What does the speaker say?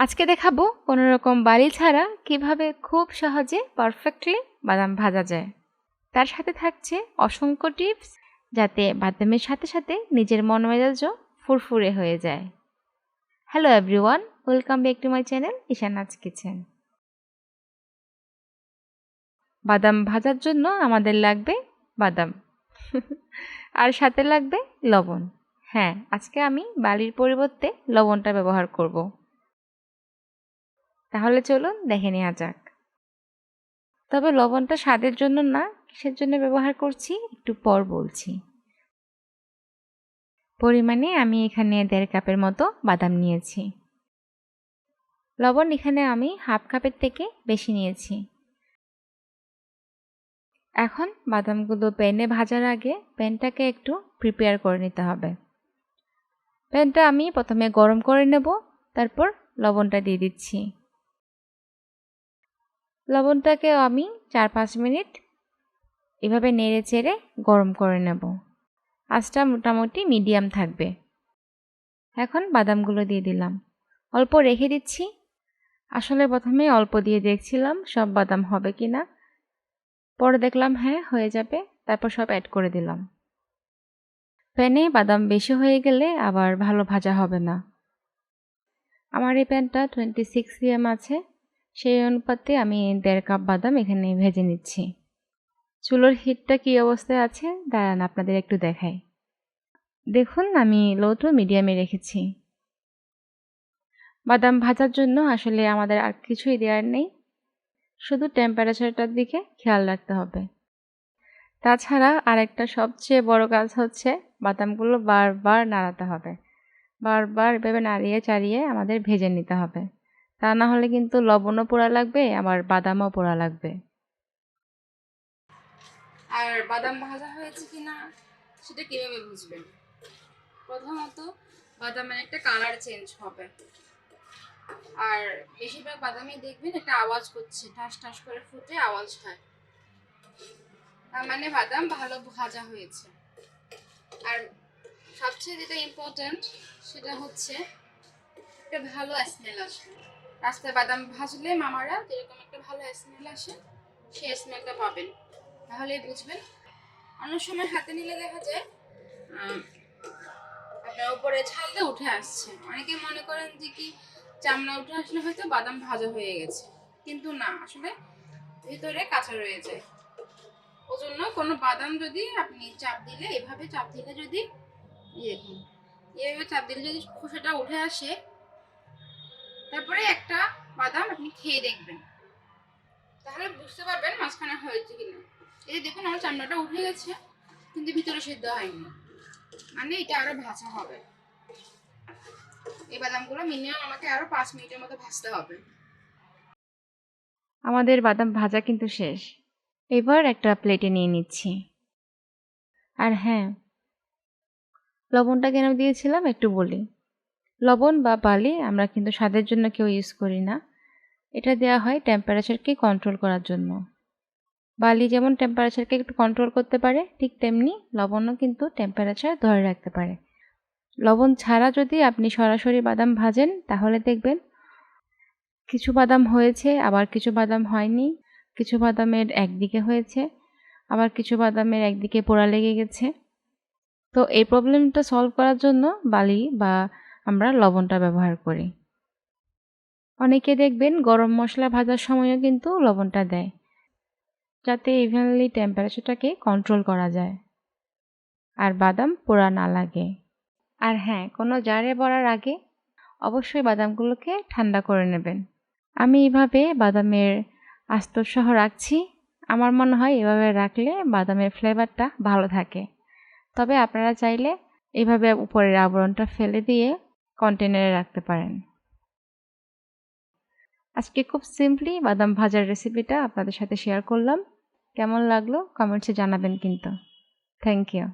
আজকে দেখাবো কোনো রকম বালি ছাড়া কিভাবে খুব সহজে পারফেক্টলি বাদাম ভাজা যায়। তার সাথে থাকছে অসংখ্য টিপস, যাতে বাদামের সাথে সাথে নিজের মন মেজাজও ফুরফুরে হয়ে যায়। Hello everyone, welcome back to my channel Ishanaz kitchen. বাদাম ভাজার জন্য আমাদের লাগবে বাদাম আর সাথে লাগবে লবণ। হ্যাঁ, আজকে আমি বালির পরিবর্তে লবণটা ব্যবহার করব। তাহলে চলুন দেখে নেওয়া যাক। তবে লবণটা স্বাদের জন্য না, কিসের জন্য ব্যবহার করছি একটু পর বলছি। পরিমাণে আমি এখানে 1.5 কাপের মতো বাদাম নিয়েছি। লবণ এখানে আমি 1/2 কাপের থেকে বেশি নিয়েছি। এখন বাদামগুলো প্যানে ভাজার আগে প্যানটাকে একটু প্রিপেয়ার করে নিতে হবে। প্যানটা আমি প্রথমে গরম করে নেব, তারপর লবণটা দিয়ে দিচ্ছি। লবণটাকে আমি 4-5 মিনিট এভাবে নেড়ে চেড়ে গরম করে নেব। আঁচটা মোটামুটি মিডিয়াম থাকবে। এখন বাদামগুলো দিয়ে দিলাম, অল্প রেখে দিচ্ছি। আসলে প্রথমে অল্প দিয়ে দেখছিলাম সব বাদাম হবে কিনা, পরে দেখলাম হ্যাঁ হয়ে যাবে, তারপর সব অ্যাড করে দিলাম। প্যানে বাদাম বেশি হয়ে গেলে আবার ভালো ভাজা হবে না। আমার এই প্যানটা 26 cm আছে, সেই অনুপাতে আমি 1.5 কাপ বাদাম এখানে ভেজে নিচ্ছি। চুলোর হিটটা কী অবস্থায় আছে দাঁড়ান আপনাদের একটু দেখাই। দেখুন আমি লো টু মিডিয়ামে রেখেছি। বাদাম ভাজার জন্য আসলে আমাদের আর কিছুই দেওয়ার নেই, শুধু টেম্পারেচারটার দিকে খেয়াল রাখতে হবে। তাছাড়া আরেকটা সবচেয়ে বড় কাজ হচ্ছে বাদামগুলো বারবার নাড়াতে হবে। বারবার এভাবে নাড়িয়ে চাড়িয়ে আমাদের ভেজে নিতে হবে, তা না হলে কিন্তু লবণও পোড়া লাগবে, আবার বাদামও পোড়া লাগবে। আর বাদাম ভাজা হয়েছে কিনা সেটা কিভাবে বুঝবেন? প্রথমত বাদামের একটা কালার চেঞ্জ হবে, আর বেশিরভাগ বাদামই দেখবেন একটা আওয়াজ করছে, ঠাস ঠাস করে ফুটে আওয়াজ হয়, তার মানে বাদাম ভালো ভাজা হয়েছে। আর সবচেয়ে যেটা ইম্পর্ট্যান্ট সেটা হচ্ছে একটা ভালো স্মেল আসে। রাস্তায় বাদাম ভাজলে মামারা যেরকম একটা ভালো স্মেল আসে, সেই স্মেলটা পাবেন, তাহলেই বুঝবেন। অনেক সময় হাতে নিলে দেখা যায় আপনার উপরে ছালটা উঠে আসছে, অনেকে মনে করেন যে কি চামড়া উঠে আসলে হয়তো বাদাম ভাজা হয়ে গেছে, কিন্তু না, আসলে ভিতরে কাঁচা রয়ে যায়। ওজন্য কোনো বাদাম যদি আপনি চাপ দিলে, এভাবে চাপ দিলে যদি এভাবে চাপ দিলে যদি খোসাটা উঠে আসে, তারপরে একটা বাদাম আপনি খেয়ে দেখবেন, তাহলে বুঝতে পারবেন মাঝখানে হয়েছে কিনা। এই যে দেখুন আমার চামড়াটা উঠে গেছে কিন্তু ভিতরে সিদ্ধ হয়নি, মানে এটা আরো ভাজা হবে। এই বাদামগুলো মিনিমাম আমাকে আরো 5 মিনিটের মতো ভাজতে হবে। আমাদের বাদাম ভাজা কিন্তু শেষ। এবার একটা প্লেটে নিয়ে নিচ্ছি। আর হ্যাঁ, লবণটা কেন দিয়েছিলাম একটু বলি। লবণ বা বালি আমরা কিন্তু স্বাদের জন্য কেউ ইউজ করি না, এটা দেওয়া হয় টেম্পারেচারকে কন্ট্রোল করার জন্য। বালি যেমন টেম্পারেচারকে একটু কন্ট্রোল করতে পারে, ঠিক তেমনি লবণও কিন্তু টেম্পারেচার ধরে রাখতে পারে। লবণ ছাড়া যদি আপনি সরাসরি বাদাম ভাজেন, তাহলে দেখবেন কিছু বাদাম হয়েছে, আবার কিছু বাদাম হয়নি, কিছু বাদামের একদিকে হয়েছে, আবার কিছু বাদামের একদিকে পোড়া লেগে গেছে। তো এই প্রবলেমটা সলভ করার জন্য বালি বা আমরা লবণটা ব্যবহার করি। অনেকে দেখবেন গরম মশলা ভাজার সময়ও কিন্তু লবণটা দেয়, যাতে ইভেনলি টেম্পারেচারটাকে কন্ট্রোল করা যায় আর বাদাম পোড়া না লাগে। আর হ্যাঁ, কোনো জারে ভরার আগে অবশ্যই বাদামগুলোকে ঠান্ডা করে নেবেন। আমি এভাবে বাদামের আস্তর সহ রাখছি। আমার মনে হয় এভাবে রাখলে বাদামের ফ্লেভারটা ভালো থাকে। তবে আপনারা চাইলে এভাবে উপরের আবরণটা ফেলে দিয়ে কন্টেনারে রাখতে পারেন। আজকে খুব সিম্পলি বাদাম ভাজার রেসিপিটা আপনাদের সাথে শেয়ার করলাম। কেমন লাগলো কমেন্টসে জানাবেন কিন্তু। Thank you.